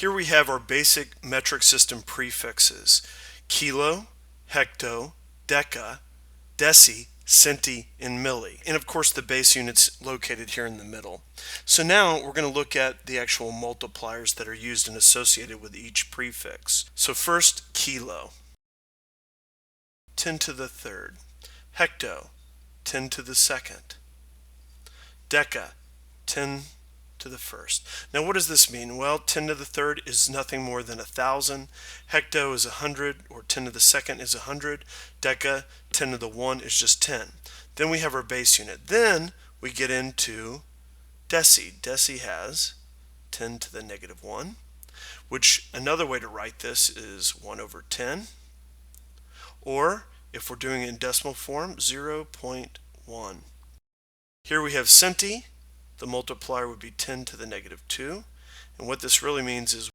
Here we have our basic metric system prefixes: kilo, hecto, deca, deci, centi, and milli. And of course the base unit's located here in the middle. So now we're going to look at the actual multipliers that are used and associated with each prefix. So first, kilo, 10 to the third. Hecto, 10 to the second. Deca, 10 to the first. Now what does this mean? Well, 10 to the third is nothing more than 1,000. Hecto is 100, or 10 to the second is 100. Deca, 10 to the 1 is just 10. Then we have our base unit. Then we get into deci. Deci has 10 to the negative 1, which another way to write this is 1 over 10. Or if we're doing it in decimal form, 0.1. Here we have centi. The multiplier would be 10 to the negative 2. And what this really means is